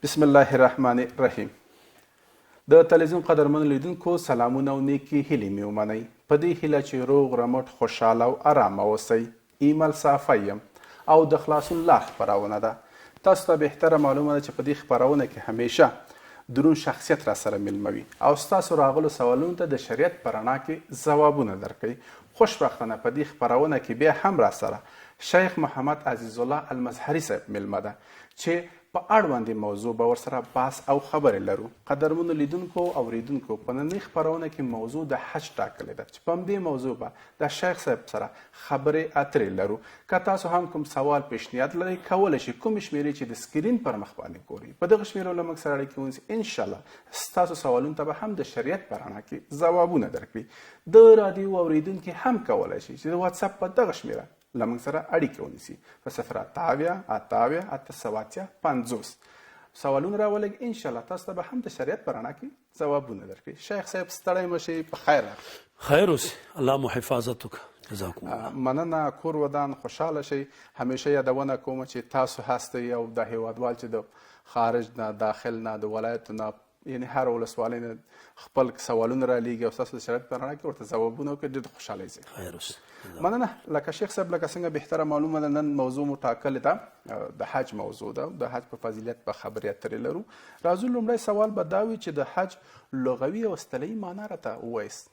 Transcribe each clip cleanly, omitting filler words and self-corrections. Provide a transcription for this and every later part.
بسم الله الرحمن الرحیم. د تلویزیون قدرمن لیدونکو سلامونه او نیکې هیلې مې ومنئ. په دې هیله چې روغ رمټ خوشحاله او ارامه اوسئ. ایمل صافی یم او د خلاصون لار خپرونه ده. تاسو ته بهتره معلومه ده چې په دې خپرونه کې همیشه درون شخصیت را سره ملموي او ستاسو راغلو سوالونو ته د شریعت په رڼا کې ځوابونه درکوي. خوشبختانه په دې خپرونه کې بیا هم را سره شیخ محمد عزیز الله المظهري صاحب ملمه ده چې په اړوندې موضوع به ورسره بحث او خبرې لرو. قدرمنو لیدونکو او اوریدونکو په نننۍ خپرونه کې موضوع د حج ټاکلې ده چې په همدې موضوع به د شیخ صاحب سره خبرې اترې لرو. که تاسو هم کوم سوال پیشنهاد لرئ کولی شئ کومې شمېرې چې د سکرین پر مخ باندې ګورئ په دغه شمېرو له موږ سره اړیکې ونیسئ. انشاءالله ستاسو سوالونو ته به هم د شریعت په رڼا کې ځوابونه درکړي. د راډیو اوریدونکي هم کولی شي چې د واتساپ په دغه شمېره له موږ سره اړیکې ونیسي په 080 سوالونه راولئ. انشاءالله تاسو ته به هم د شریعت په رڼا کې ځوابونه درکړي. شیخ صاحب ستړی مه شئ، په خیر خیر اوسئ، الله مو حفاظت وکړه. جزاکم الله. مننه. کور ودان خوشحاله شئ. همیشه یادونه کوم چې تاسو هستئ او د هیوادوال چې د خارج نه داخل نه د ولایتو نه یعنی هر ولسوالۍ نه خپل سوالونه رالیږي او ستاسو د شریعت په رڼا کې ورته ځوابونه وکړي، ډېر خوشحالی شئ. خیر اوسئ. مننه. لکه شیخ صاحب لکه څنګه بهتره معلومه ده نن موضوع مو ټاکلې ده د حج موضوع ده. د حج په فضیلت به خبرې اترې لرو. راځو لومړی سوال به دا وي چې د حج لغوي او اصطلاحي معنا راته ووایست.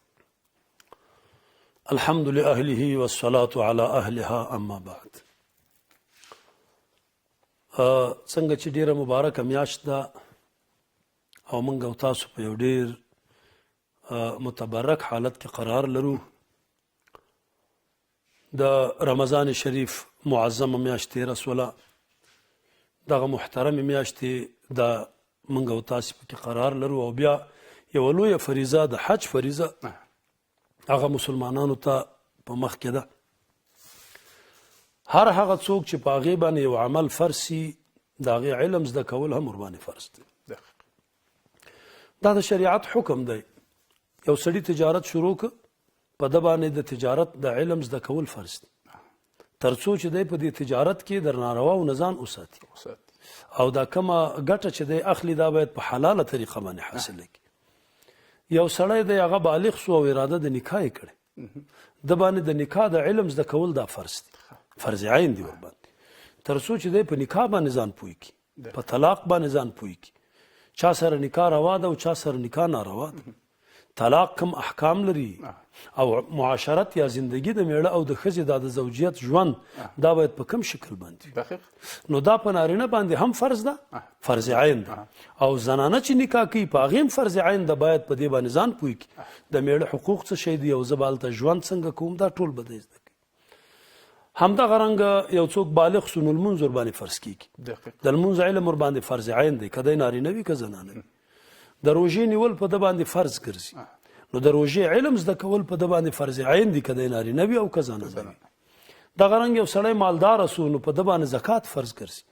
الحمد لأهله والصلاة على أهلها اما بعد. څنګه چې ډیره مبارکه میاشت ده او موږ او تاسو په یو ډیر متبرک حالت کې قرار لرو. د رمضان شریف معظمه میاشت تېره سوله. دغه محترمې میاشتې د موږ او تاسو پکې قرار لرو او بیا یوه لویه فریضه د حج فریضه هغه مسلمانانو ته په مخ کې ده. هر هغه څوک چې په هغې باندې یو عمل فرض سي د هغې علم زده کول هم ورباندې فرض دی. دا د شریعت حکم دی. یو سړي تجارت شروع که په ده باندې د تجارت د علم زده کول فرض دی تر څو چې دی په دې تجارت کې د نارواو نه ځان وساتي او دا کومه ګټه چې دی اخلي دا باید په حلاله طریقه باندې حاصله کړي. یو سړی دی هغه بالغ شو او اراده د نکاح یې کړې د باندې د نکاح د علم زده کول دا فرض دی، فرض عین دی ورباندې تر څو چې دی په نکاح باندې ځان پوه کړي، په طلاق باندې ځان پوه کړي. چا سره نکاح روا ده او چا سره نکاح ناروا ده. طلاق کم احکام لري او معاشرت یا زندگی د میړه او د ښځې دا د زوجیت ژوند دا باید په کم شکل باندې نو دا په نارینه باندې هم فرض ده، فرض عین ده. او زنانه چې نکاح کوي په هغې هم فرض عین ده، باید په دې باندې ځان پوه کړي د میړه حقوق څه شی دي او زه به هلته ژوند څنګه کوم دا ټول به دی زده کوي. همدغه رنګه یو څوک بالغ شو نو لمونځ ورباندې فرض کېږي. د لمونځ علم ورباندې فرض عین دی که دی نارینه وي که زنانه وي. د روژې نیول په ده باندې فرض ګرځي نو د روژې علم زده کول په ده باندې فرض عین دي که دی نارینه وي او که زنانه وي. دغه رنګ یو سړی مالداره سو نو په ده باندې زکات فرض ګرځي.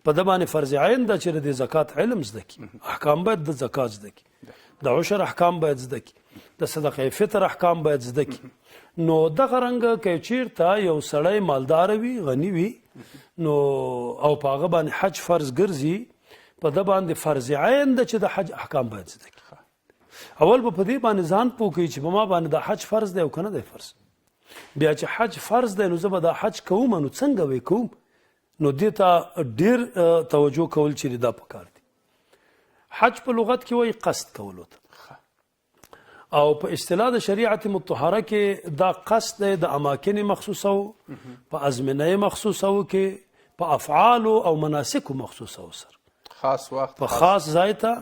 په ده باندې فرض عین ده چې د زکات علم زده کړي، احکام باید د زکات زده کړي، د عشر احکام باید زده کړي، د صدقه فطر احکام باید زده کړي. نو دغه رنګه که چیرته یو سړی مالداره وي غني وي نو او په هغه باندې حج فرض ګرځي په ده باندې فرض عین ده چې د حج احکام باید زده کړي. اول به په دې باندې ځان پوه کوي چې په ما باندې دا حج فرض دی او که نه دی فرض. بیا چې حج فرض دی نو زه به دا حج کوم نو څنګه به کوم نو دې ته ډېر توجه کول چې دا پکار دی. حج په لغت کې وایي قصد کولو ته او په اصطلاح د شریعت مطهره کې دا قصد دی د اماکن مخصوصه په ازمنه مخصوصه کې په افعالو او مناسکو مخصوصه سره خاص وخت په خاص ځای ته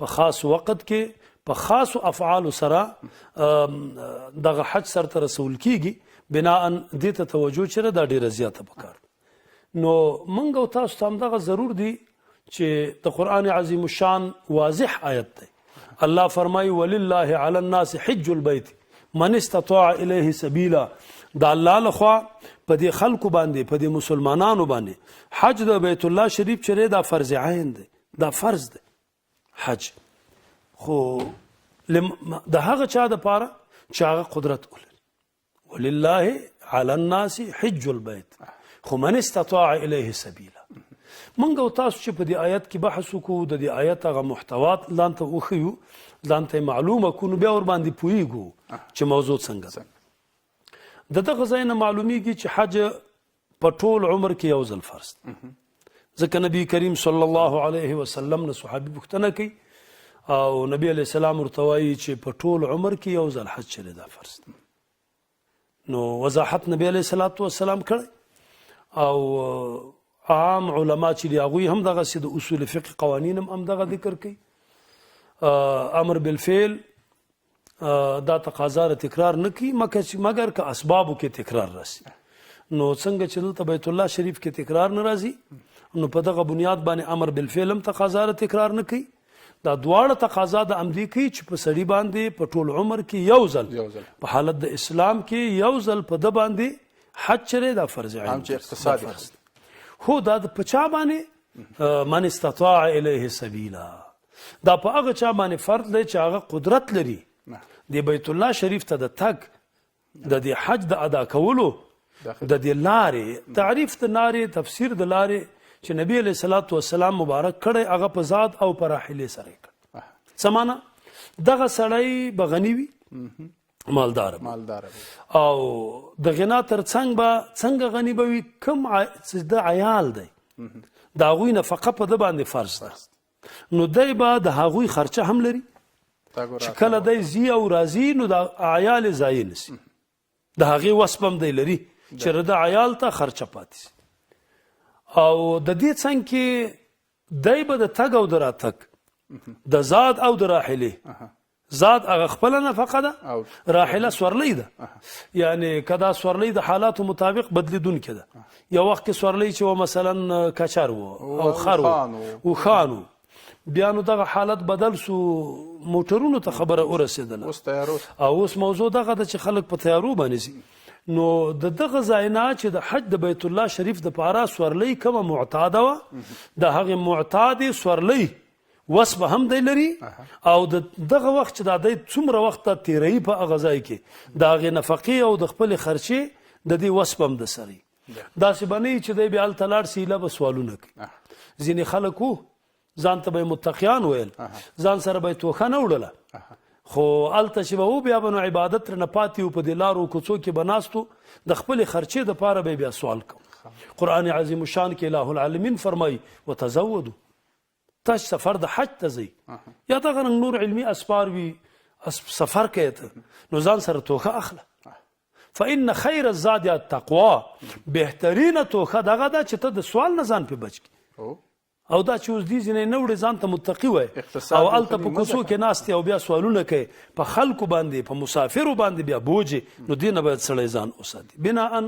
په خاص وخت کې په خاصو افعالو سره دغه حج سرته رسول کیږي. بناء دې ته توجه چې دا ډیره زیاته پکار. نو موږ او تاسو ته همدغه ضرور دی چې د قرآن عظیم الشان واضح آیت دی. الله فرمایي ولله علی الناس حج البیت من استطاع الیه سبیلا. د الله لخوا په دې خلکو باندې په دې مسلمانانو باندې حج د بیت الله شریف چې دا فرض عین دی، دا فرض دی حج. خو د هغه چا دپاره چې هغه قدرت ولري. ولله علی الناس حج البیت خو من استطاع الیه سبیلا. موږ او تاسو چې په دې آیت کې بحث وکړو د دې آیت هغه محتوات ځان ته وښیو ځان ته معلومه کړو نو بیا ورباندې پوهیږو چې موضوع څنګه ده د دغه ځای نه معلومیږي چې حج په ټول عمر کې یو ځل فرض ځکه نبی کریم صلی الله علیه وسلم نه صحابي پوښتنه کوي او نبی علیه السلام ورته وایي چې په ټول عمر کې یو ځل حج چلی دا فرض نو وضاحت نبی علیه السلام کړی او عام علما چې دي هغوی هم دغسې د اصول فقه قوانین هم دغه ذکر کوي امر بالفعل دا تقاضا را تکرار نه کوي مګر که اسبابو کې تکرار راسي نو څنګه چې دلته بیت الله شریف کې تکرار نه راځي نو په دغه بنیاد باندې امر بالفعل هم تقاضا را تکرار نه کوي دا دواړه تقاضا د عمدي کوي چې په سړي باندې په ټول عمر کې یو ځل په حالت د اسلام کې یو ځل په ده باندې حج چلی دا فرض عین هو دا په چا باندې من استطاع الیه سبیلا دا په هغه چا باندې فرض دی چې هغه قدرت لري د بیت الله شریف ته د تګ د دې حج د ادا کولو د دې لارې تعریف د لارې تفسیر د لارې چې نبی علیه الصلاۃ والسلام مبارک کړی هغه په ذات او په راحلې سره یې کړ څه معنا دغه سړی به غني وي مالدار او د غنا تر څنګ به څنګه غني به وي کوم د عیال دی د هغوی نفقه په ده باندې فرض ده نو دی به د هغوی خرچه هم لري چې کله دی ځي او راځي نو د عیال یې ضایع نسي د هغې وسپ هم دی لري چې د عیال ته خرچه پاتې سي او د دې څنګ کې دی به د تګ او د راتګ د زاد او د راحلې زاد هغه خپله نفقه ده راحله سورلی ده یعنی که دا سورلی د حالاتو مطابق بدلیدونکې ده یو وخت کې سورلی چې و مثلا کچر و او خر و خان و بیا نو دغه حالت بدل سو موټرونو ته خبره ورسېدله او اوس موضوع دغه ده چې خلک په تیارو باندې ځي نو د دغه ځای نه چې د حج د بیت الله شریف د پاره سورلی کومه معتاده وه د هغې معتادې سورلی وسبه هم دی لري او د دغه وخت چې دا دی څومره وخت ته تیروي په هغه ځای کې د هغې نفقې او د خپلې خرچې د دې وسب هم د سره داسې به نه وي چې دی بیا هلته لاړ سي ایله به سوالونه کوي ځینې خلک وو ځان ته به یې متقیان ویل ځان سره به یې توښه نه وړله خو هلته چې به و بیا به نو عبادت ترنه پاتې و په دې لارو کوڅو کې به ناست و د خپلې خرچې دپاره به یې بیا سوال کوو قرآن عظیم الشان کې الہ العالمین فرمایي وتزودو تاسو سفر د حج ته ځئ یا دغه رنګ نور علمي اسپار وي سفر کوې ته نو ځان سره توښه اخله فإن خیر الزاد التقوا بهترینه توښه دغه ده چې ته د سوال نه ځان پې بچ کړي او دا چې اوس دې ځینې نه وړې ځان ته متقي وای او هلته په کوڅو کې ناست او بیا سوالونه کوي په خلکو باندې په مسافرو باندې بیا بوجې نو دې نه باید سړی ځان وساتي بناء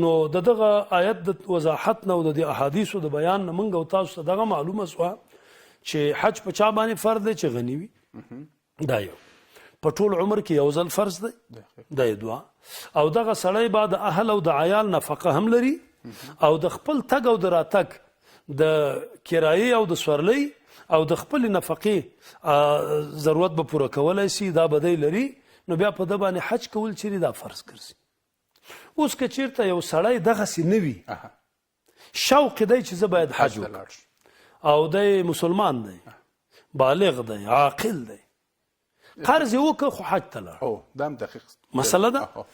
نو د دغه آیت د وضاحت نه او د دې احادیثو د بیان نه موږ او تاسو ته دغه معلومه سوه چې حج په چا باندې فرض دی چې غني وي دا یو په ټول عمر کې یو ځل فرض دی دا یې دوه او دغه سړی به د اهل او د عیال نفقه هم لري او د خپل تګ او د راتګ د کرایې او د سورلی او د خپل نفقې ضرورت به پوره کولی سي دا به دی لري نو بیا په ده باندې حج کول چیرې دا فرض ګرځي اوس که چیرته یو سړی دغسې نه وي شوق دی چې زه باید حج وکړم او دی مسلمان دی بالغ دی عاقل دی قرض یې وکړه خو حج ته لاړ مسله ده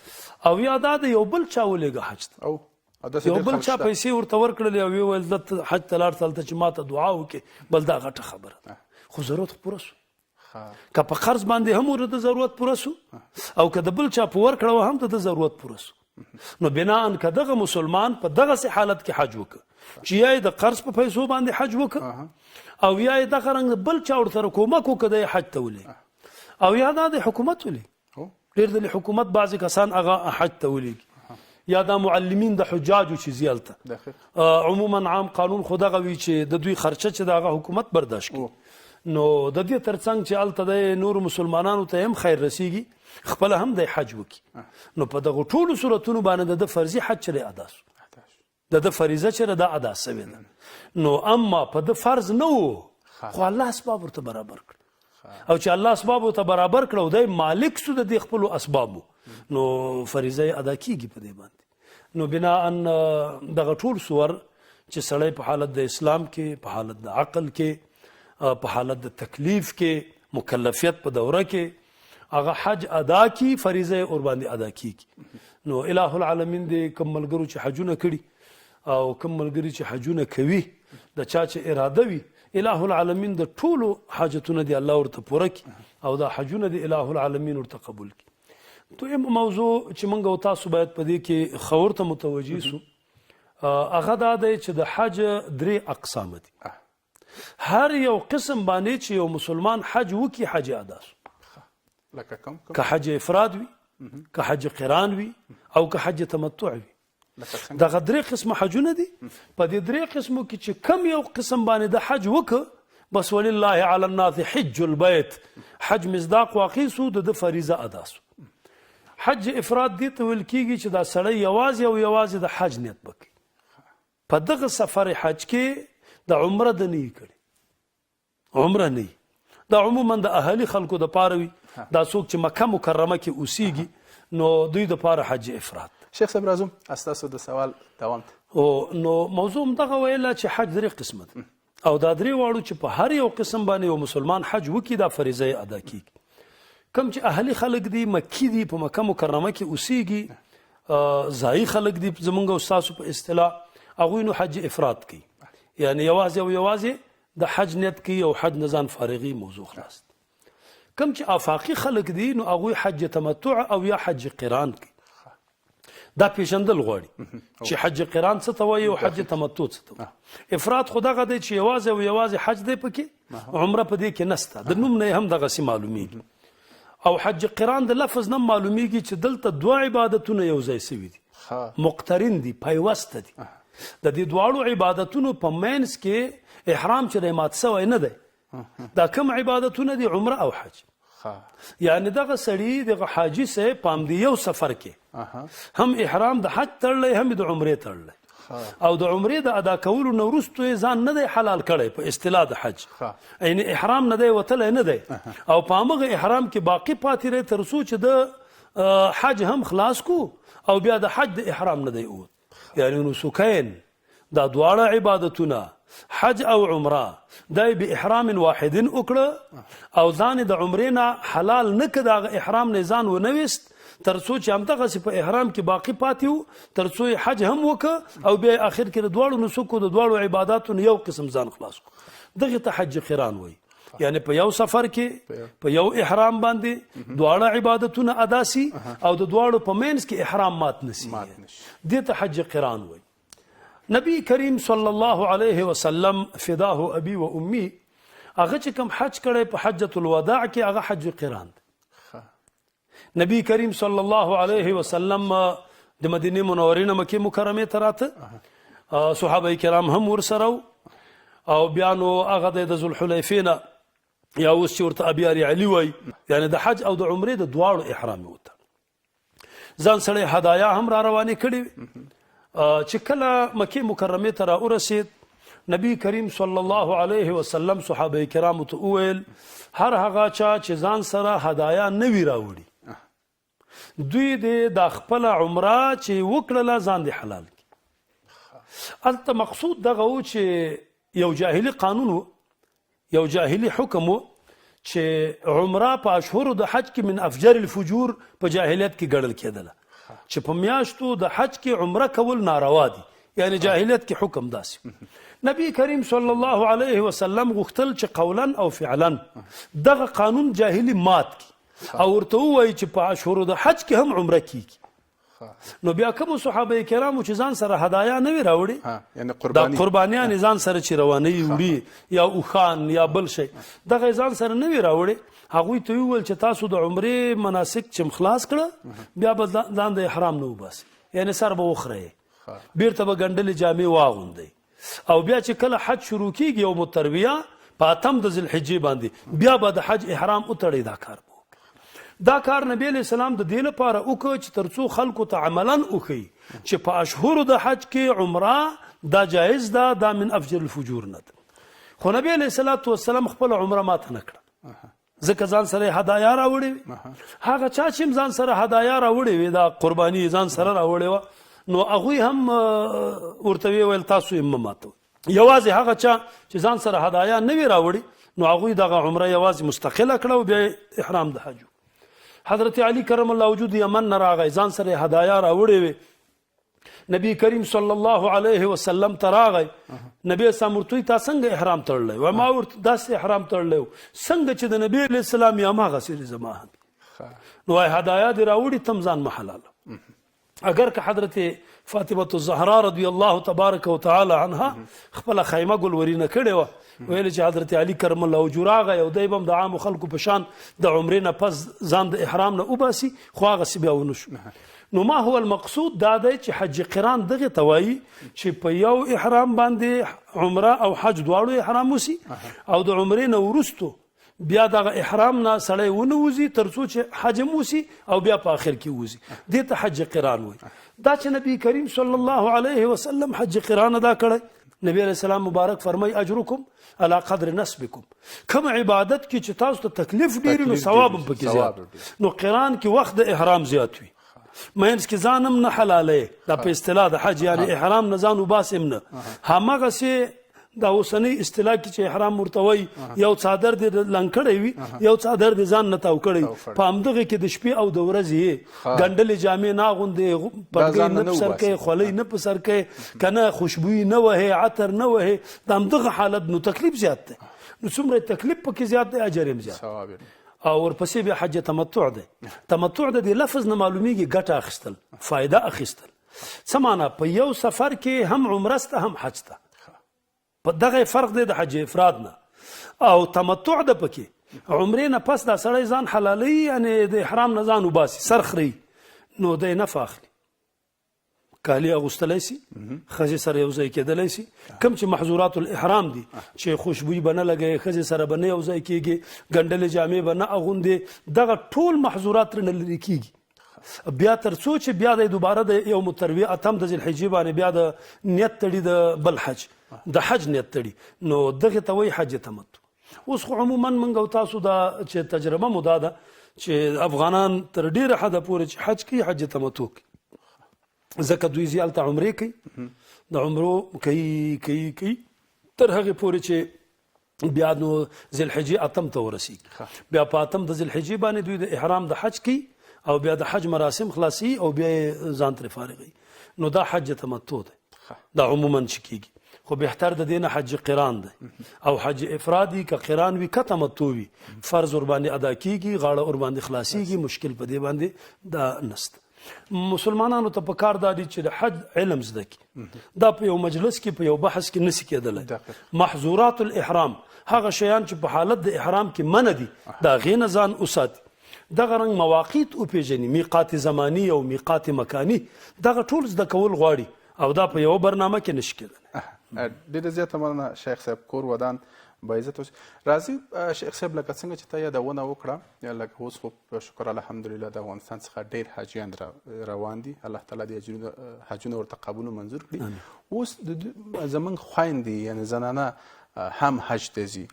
او یا دا د یو بل چا ولېږه حج ته یو بل چا پیسې ورته ورکړلې او ویې ویل دلته حج ته لاړ هلته چې ما ته دعا وکړې بل دا غټه خبره ده خو ضرورت پوره سو که په قرض باندې هم ورته ضرورت پوره سو او که د بل چا په ورکړه هم د ضرورت پوره سو نو بناء که دغه مسلمان په دغسې حالت کې حج وکړه چې یا یې د قرض په پیسو باندې حج وکړه او یا یې دغه رنګ بل چا ورسره کومک وکړه د حج ته ولېږي او یا دا د حکومت ولېږي ډېر د حکومت بعضې کسان هغه حج ته ولېږي یا دا معلمین د حجاجو چې ځي هلته عموما عام قانون خو دغه وي چې د دوی خرچه چې د هغه حکومت برداشت کړي نو د دې تر څنګ چې هلته د نورو مسلمانانو ته هم خیر رسیږي خپله هم دی حج وکړي نو په دغو ټولو صورتونو باندې د فرضي حج چیرې ادا سو د فریضه چیرې دا ادا سوې ده نو اما په د فرض نه و خو الله اسباب ورته برابر کړ او چې الله اسباب ورته برابر کړ او دی مالک سو د دې خپلو اسبابو نو فریضه ادا کیږي په دې باندې نو بناء دغه ټول سور چې سړی په حالت د اسلام کې، په حالت د عقل کې، په حالت د تکلیف کې، مکلفیت په دوره کې هغه حج ادا کی، فریضه اور باندې ادا کیږي. نو الٰه العالمین دې کوم ملګرو چې حجونه کړي او کوم ملګري چې حجونه کوي، د چا چې اراده وي، الٰه العالمین د ټولو حاجتونه دی الله ورته پوره کړي او دا حجونه دی الٰه العالمین ورته قبول کړي. دویم موضوع چې موږ او تاسو باید په دې کې خور ته متوجه سو، هغه دا دی چې د حج 3 اقسام دي. هر یو قسم باندې چې یو مسلمان حج وکي، حج ادا سو. لکه کوم که حج افراد وي، که حج قران وي، او که حج تمتع وي. دغه 3 قسمه حجونه دي. په دې 3 قسمو کې چې کم یو قسم باندې د حج وکه، بس ولله علی الناس حج البيت، حج مصداق واقع سو، د فریضه ادا سو. حج افراد دي ته ویل کیږي چې دا سړی یوازې او یوازې د حج نیت وکړي. په دغه سفر حج کې د عمره د نه کړي، عمره نه دا عموما د اهلی خلکو د پاره وي. دا څوک چې مکه مکرمه کې اوسېږي نو دوی د پاره حج افراد. شیخ صاحب راځم استاسو د سوال دوام او نو موضوع دغه ویله چې حج 3 قسمه ده او دا 3 واړو چې په هر یو قسم باندې یو مسلمان حج وکي، دا فریضه ادا کیږي. کم چې اهلی خلک دي، مکی دي، په مکه مکرمه کې اوسېږي، ځایي خلک دي زمونږ او تاسو په اصطلاح، هغوی نو حج افراد کوي، یعنی یوازې او یوازې د حج نیت کوي او حج نه ځان فارغي. موضوع خلاص. کم چې آفاقي خلک دي نو هغوی حج تمتع او یا حج قران کوي. دا پیژندل غواړي چې حج قران څه ته وایي او حج تمتع څه ته وایي. افراد خو دغه دی چې یوازې او یوازې حج دی پکې، عمره په دې کې نسته، د نوم نه هم دغسې معلومیږي. او حج قران د لفظ نه معلومیږي چې دلته 2 عبادتونه یو ځای سوي دي، مقترن دي، پیوسته دي. د دې دواړو عبادتونو په مینس کې احرام چې مات سوی نه دی. دا کوم عبادتونه دي؟ عمره او حج. یعنی دغه سړی دغه حاجی سه پام دی یو سفر کې هم احرام د حج تړلی، هم د عمره تړلی، او د عمره د ادا کولو نه وروسته ځان نه دی حلال کړی په اصطلاح د حج. یعنی احرام نه دی وتلی نه دی او په همغه احرام کې باقي پاتې دی تر څو چې د حج هم خلاص کو او بیا د حج د احرام نه دی اوت. یعنی نسکین دا دواړه عبادتونه حج او عمره دای به احرام واحد وکړه او ځان د عمرې نه حلال نه کړ، دغه احرام نه ځان ونويست تر څو چې همدغه په احرام کې باقي پاتې وو، تر څو حج هم وکړه او بیا اخر کې د دواړو نسکو د دواړو عبادتو یو قسم ځان خلاص کو. دغه ته حج قران وایي. یعنی په یو سفر کې په یو احرام باندې دواړه عبادتونه ادا سي او د دواړو په مینس کې احرام مات نسی. دې ته حج قران وایي. نبی کریم صلی الله علیه وسلم فداه ابي و امي، هغه چې کوم حج کړی په حجۃ الوداع کې هغه حج قران دی. نبی کریم صلی الله علیه وسلم د مدینه منورې نه مکه مکرمه ته راته، صحابه کرام هم ورسره او بیا نو هغه د ذوالحلیفې نه یا اوس چې ورته ابیار علی وای، یعنی د حج او د عمرې د دواړو احرام وته. ځان سره هدایا هم را روانې کړي. چې کله مکه مکرمه ته راورسید، نبی کریم صلی الله علیه وسلم صحابه کرامو ته وویل هر هغه چا چې ځان سره هدایا نه وي راوړي، دوی د خپل عمره چې وکړله ځان دې حلال کړي. هلته مقصود دغه و چې یو جاهلي قانون و، یو جاهلي حکم و چې عمره په اشهرو د حج کې من افجر الفجور په جاهلیت کې ګڼل کېدله چې په میاشتو د حج کې عمره کول ناروا دي، یعنی جاهلیت کې حکم داسې. نبی کریم صلی الله علیه وسلم غوښتل چې قولا او فعلا دغه قانون جاهلی مات کی او ورته وایي چې په اشهرو د حج کې هم عمره کیږي. نو بیا کوم صحابه کرامو چې ځان سره هدایا نه وی راوړي، یعنی دا قربانیان ځان سره چې رواني وړي یا اوخان یا بل شي دغه ځان سره نه وی راوړي، هغوی ته ویل چې تاسو د عمرې مناسک چې خلاص کړه بیا به ځان د احرام نه وباسي، یعنی سر به وخورئ، بیرته به ګنډلې جامې واغوندئ او بیا چې کله حج شروع کیږي یوم الترویه په 8 د ذوالحجې باندې بیا به د حج احرام وتړئ. دا کار نبی علیہ السلام د دې لپاره وکړ چې تر څو خلکو ته عملاً وښیي چې په اشهرو د حج کې عمره دا جایز ده، دا من افجر الفجور نه ده. خو نبی علیہ السلام خپل عمره ماته نه کړه، ځکه ځان سره هدایا راوړې وي. هغه چا چې ځان سره هدایا راوړې وي، دا قرباني ځان سره راوړې وه، نو هغوی هم ورته ویل تاسو یې مه ماتوئ. یوازې هغه چا چې ځان سره هدایا نه وي راوړي نو هغوی دغه عمره یوازې مستقله کړه او بیا احرام د حج. حضرت علی کرم الله وجود یمن نه راغی، ځان سره هدایا راوړې وې. نبی کریم صلی الله علیه وسلم ته راغی. نبی اسلام ورته تا څنګه احرام تړلی و؟ ما ورته داسې احرام تړلی و څنګه چې د نبی علیه السلام یم هغسې زما هم. نو وایي هدایا دې راوړي تم ځان مه حلاله. اگر که حضرت فاطمه الزهرا رضی الله تبارک وتعالی عنها خپله خیمه ګلورینه کړې وه، ویل چې حضرت علی کرم الله وجهه راغی او دی به هم د عامو خلکو په شان د عمرې نه پس ځان د احرام نه وباسي، خو هغسې بیا ونه شو. نو ما هو المقصود دا دی چې حج قران دغه ته وایي چې په یو احرام باندې عمره او حج دواړو احرام وسي او د عمرې نه وروستو بیا دغه احرام نه سړی ونه وځي تر څو چې حج هم وسي او بیا په آخر کې وځي. دې ته حج قران وایي. دا چې نبی کریم صلی الله علیه وسلم حج قران ادا کړی، نبی علیه السلام مبارک فرمای اجرکم علی قدر نسبکم. کوم عبادت کې چې تاسو ته تکلیف ډېر نو ثواب هم پکې زیات. نو قران کې وخت د احرام زیات وي، مینس کې ځان هم نه حلالوي، دا په اصطلاح د حج یعنی احرام نه ځان وباسم نه. هماغسې دا اوسنۍ اصطلاح کې چې احرام ورته وایي یو څادر دې لنګ کړی وي، یو څادر دې ځان نه تاو کړی، په همدغه کې د شپې او د ورځې یې ګنډلې جامې نه اغوندې، پګۍ نه په سر کوې، خولۍ نه په سر کوې، که نه خوشبویي نه وهې، عطر نه وهې، د همدغه حالت نو تکلیف زیات دی. نو څومره تکلیف پکې زیات دی اجر هم زیات. او ورپسې بیا حج تمتع دی. تمتع د دې لفظ نه معلومیږي ګټه اخیستل، فایده اخیستل. څه معنا؟ په یو سفر کې هم عمره سته هم حج ته، په دغه فرق دی د حج افراد نه. او تمتع ده پکې، عمرې نه پس دا سړی ځان حلالوي، یعنی د احرام نه ځان وباسي، سر خري، نو دی نفع اخلي، کالي اغوستلی سي، ښځې سره یو ځای کېدلی سي. کوم چې محظورات الاحرام دي چې خوشبویي به نه لګوي، ښځې سره به نه یو ځای کېږي، ګنډلې جامې به نه اغوندې، دغه ټول محظورات ترې نه لرې کېږي. بیا تر څو چې بیا د دوباره د یو متروي اتم د ذوالحجې باندې بیا د نیت تړي د بل حج، د حج نیت تړي، نو دغه ته وایي حج تمتع. اوس خو عموما موږ او تاسو دا چې تجربه مو دا ده چې افغانان تر ډېره حده پورې چې حج کوي حج تمتع کوي، ځکه دوی زیالته عمرې کوي، د عمرو کوي تر هغې پورې چې بیا نو ذوالحجې اتم ته ورسېږي. بیا په اتم د ذوالحجې باندې دوی د احرام د حج کوي او بیا د حج مراسم خلاصي او بیا یې ځان ترې فارغوي. نو دا حج تمتع دی، دا عموما چې کېږي. خو بهتر د دې نه حج قران دی او حج افرادي که قران وي که تمتع وي، فرض ورباندې ادا کېږي، غاړه ورباندې خلاصېږي، مشکل په دې باندې دا نسته. مسلمانانو ته پکار دا دي چې د حج علم زده کړي. دا په یو مجلس کې په یو بحث کې نشي کېدلی. محظورات الاحرام، هغه شیان چې په حالت د احرام کې منع دي، د هغې نه ځان وساتي. دغه رنګ مواقیت وپېژني، میقات زماني او میقات مکاني، دغه ټول زده کول غواړي او دا په یو برنامه کې نشي کېدلی. ډېره زیاته مننه شیخ صاحب، کور ودان باعزت اوسئ. راځئ شیخ صاحب، لکه څنګه چې تا یادونه وکړه، لکه اوس خو شکر الحمدلله د افغانستان څخه ډېر حاجیان روان دي، الله تعالی دې حجونه ورته قبول و منظور کړي. اوس زموږ خویندې یعنې زنانه هم حج ته ځي،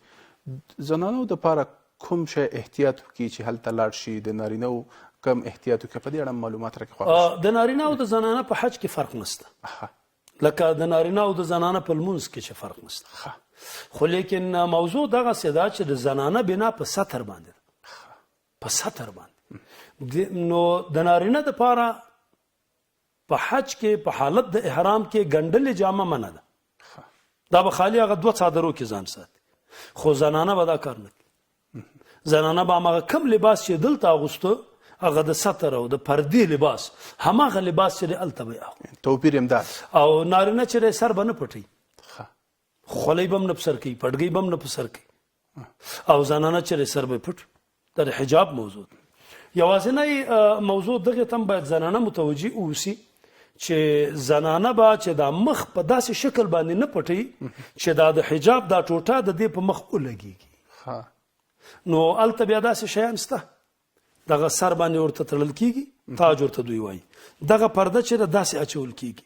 زنانو دپاره کوم شی احتیاط وکړي چې هلته لاړ شي؟ د نارینهو کوم احتیاط وکړي؟ په دې اړه معلومات راکړي خوښ. د نارینه او د زنانه په حج کې فرق نشته، لکه د نارینه او د زنانه په لمونځ کې چې فرق نشته. خو لیکن موضوع دغسې ده چې د زنانه بنا په ستر باندې ده، په ستر باندې. نو د نارینه دپاره په حج کې په حالت د احرام کې ګنډلې جامه منع ده، دا به خالي هغه 2 څادرو کې ځان ساتي. خو زنانه به دا کار نه کوي. زنانه به هماغه کم لباس چې دلته اغوسته، هغه د ستر او د پردې لباس، هماغه لباس چې هلته به یې اغوندي. توپیر هم دا. او نارینه چې سر به نه پټوي، خولۍ به هم نه په سر کوي، پټګۍ به هم نه په سر کوي، او زنانه چې سر به پټ. دا د حجاب موضوع ده. یوازینی موضوع دغه ته هم باید زنانه متوجه اوسي چې زنانه به چې دا مخ په داسې شکل باندې نه پټوي چې دا د حجاب دا ټوټه د دې په مخ ولګېږي. نو هلته بیا داسې شیان شته، دغه سر باندې ورته تړل کېږي، تاج ورته دوی وایي. دغه پرده چې ده داسې اچول کېږي،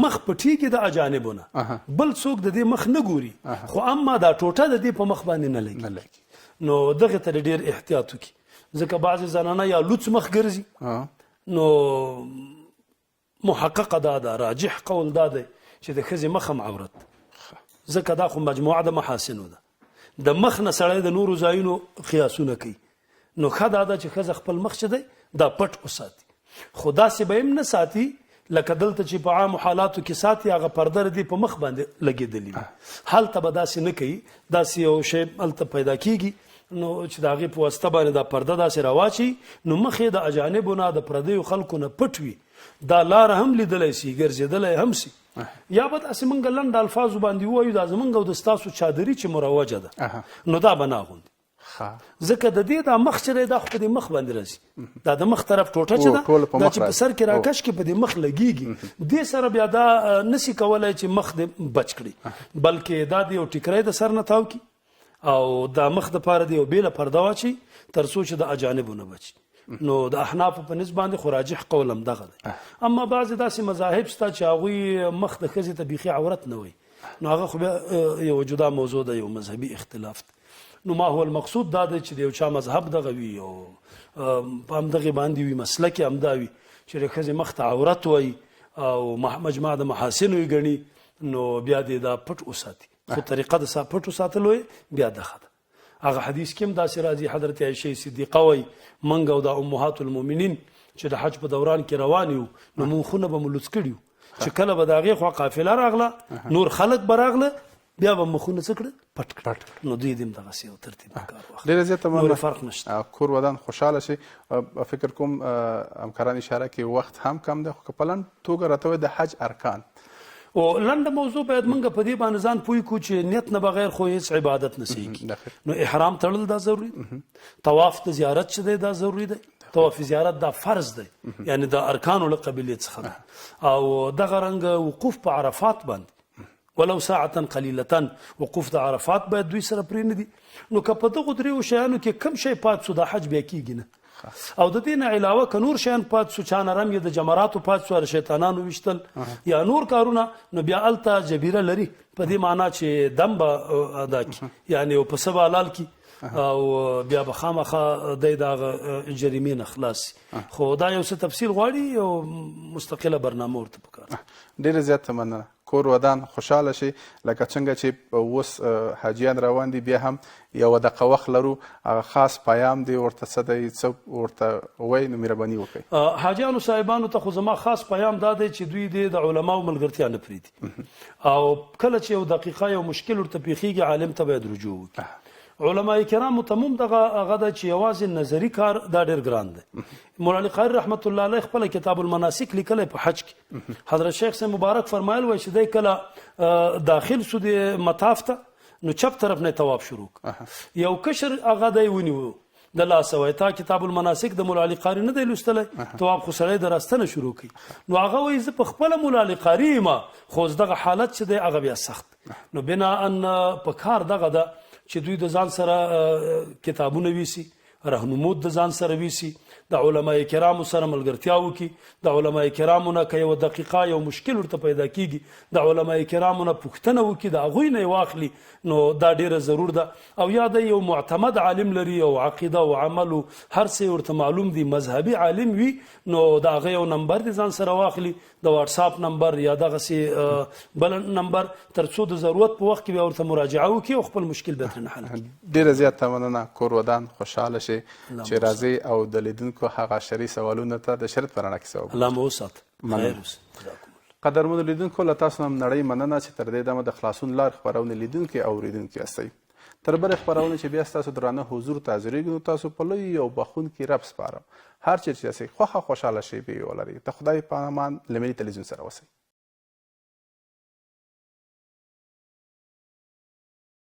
مخ پټېږي د اجانبونه، بل څوک د دې مخ نه ګوري، خو اما دا ټوټه د دې په مخ باندې نه لګي. نو دغه ته ډېر احتیاط وکړي، ځکه بعضې زنانه یا لوڅ مخ ګرځي، نو محقق دا ده، راجح قول دا دی چې د ښځې مخ هم عورت ځکه دا خو مجموعه د محاسنو ده. د مخ نه سړی د نورو ځایونو قیاسونه کوي، نو ښه دا ده چې ښځه خپل مخ چې دی دا پټ وساتي، خو داسې به هم نه ساتي لکه دلته چې په عامو حالاتو کې ساتي هغه پرده دی په مخ باندې لګېدلي وي. هلته به داسې نه کوي، داسې یو شی هلته پیدا کېږي نو چې د هغې په واسطه باندې دا پرده داسې راواچي نو مخ یې د اجانبو نه د پردیو خلکو نه پټ وي، دا لاره هم لیدلی سي، ګرځېدلی هم سي. یا به داسې موږ لنډ الفاظو باندې ووایو دا زموږ او د ستاسو چادري چې مروجه ده نو دا به نه اغوندي، ځکه د دې دا مخ چې دی دا خو په دې مخ باندې راځي، دا د مخ طرف ټوټه چې ده دا چې په سر کې راکش کې په دې مخ لګېږي، دې سره بیا دا نسي کولی چې مخ دې بچ کړي، بلکې دا د یو ټیکری د سر نه تاو کړي او دا مخ دپاره د یو بېله پرده واچي تر څو چې د اجانبو نه بچي. نو د احنافو په نسبت باندې خو راجح قول هم دغه دی. اما بعضې داسې مذاهب شته چې هغوی مخ د ښځې ته بیخي عورت نه وایي، نو هغه خو بیا یو جدا موضوع ده، یو مذهبي اختلاف دی. نو ما هو المقصود دا دی چې د یو چا مذهب دغه وي او په همدغې باندې وي، مسلک یې همدا وي چې د ښځې مخ ته عورت وایي او مجمع د محاسنو یې ګڼي، نو بیا دې دا پټ وساتي، خو طریقه د پټ وساتلو یې بیا دغه ده. هغه حدیث کې هم داسې راځي، حضرت عایشې صدیقه وایي موږ او د امهات المؤمنین چې د حج په دوران کې روان یو نو مونخونه به مو لوڅ کړي وو، چې کله به د هغې خوا قافله راغله نور خلک به راغله بیا به مخونه څه کړه پټ کړه، نو دوی دې هم دغسې یو ترتیب کار واخلي، ډېره زیاته نور فرق نشته. کور ودان خوشحاله شي. فکر کوم همکاران اشاره کوي وخت هم کم دی، خو که په لنډ توګه راته وایي د حج ارکان او لنډه موضوع باید موږ په دې باندې ځان پوه کړو چې نیت نه بغیر خو هیڅ عبادت نه کېږي. نو احرام تړل دا ضروري دی، طواف د زیارت چې دی دا ضروري دی، طواف زیارت دا فرض دی یعنی د ارکانو له قبیلې څخه دی، او دغه رنګه وقوف په عرفات باندې ولو ساعتا قلیلتن وقوف د عرفات باید دوی سره پرې نه دي. نو که په دغو دریو شیانو کې کم شی پات سو دا حج بیا کېږي نه، او د دې نه علاوه که نور شیان پات سو چا نرم یې د جمراتو پات سو شیطانانو ویشتل یا نور کارونه نو بیا هلته جبیره لري په دې معنا چې دم به ادا کړي یعنی او پسه به حلال کړي او بیا به خامخا دی د هغه جریمې نه خلاص شي، خو دا یو څه تفصیل غواړي او مستقله برنامه ورته پکار. ډېره زیاته مننه. کور ودان خوشحاله شي لکه څنګه چې اوس حاجیان روان دي بیا هم یوه دقه وخت لرو، هغه خاص پیام دی ورته څه دی څه ورته وایي نو مهرباني وکړئ. حاجیانو صاحبانو ته خو زما خاص پیام دا دی چې دوی د علماو ملګرتیا نه پرېږدي او کله چې یو دقیقه یو مشکل ورته پیښیږي عالم ته باید رجوع وکړي. علماء کرامو ته هم دغه هغه ده چې یوازې نظري کار دا ډېر ګران دی. مولانا قاري رحمت الله علیه خپله کتاب المناسک لیکلی په حج کې، حضرت شیخ صاحب مبارک فرمایل وایي چې دی کله داخل سو د مطاف ته نو چپ طرف نه طواف شروع یو کشر هغه دی ونیو د لاسه وایي تا کتاب المناسک د مولا علي قاري نه دی لوستلی طواف خو سړی د راسته نه شروع کوي، نو هغه وایي زه په خپله مولا علي قاري یم خو دغه حالت چې دی هغه بیا سخت، نو بناءً په کار دغه ده چې دوی د ځان سره کتابونه ویسي، رهنمود د ځان سره ویسي، د علماء کرامو سره ملګرتیا وکړي، د علماء کرامو نه که یوه دقیقه یو مشکل ورته پیدا کېږي د علماء کرامو نه پوښتنه وکړي، د هغوی نه یې واخلي، نو دا ډیره ضرور ده. او یا د یو معتمد عالم لري او عقیده او عمل هر څه ورته معلوم دي مذهبي عالم وي نو د هغه یو نمبر د ځان سره واخلي، د واتساپ نمبر یا دغسې بل نمبر، تر څو د ضرورت په وخت کې بیا ورته مراجعه وکړي او خپل مشکل به ترېنه حل کړي. ډېره زیاته مننه. کور ودان خوشحاله شي چې راځئ او د لیدونکو هغه شرعي سوالونو ته د شریعت په رڼا کې ځواب الله مو وسات. قدرمنو لیدونکو له تاسو هم نړۍ مننه چې تر دې دمه د خلاصون لار خپرونې لیدونکي او اورېدونکي یاستئ. تر بلې خپرونې چې بیا ستاسو درانه حضور ته حاضرېږو نو تاسو په لوی او بخښونکي رب سپارم. هر چیرې چې یاستئ خوښه خوشحاله شئ به یې ولرئ. د خدای په امان له ملي تلویزیون سره اوسئ.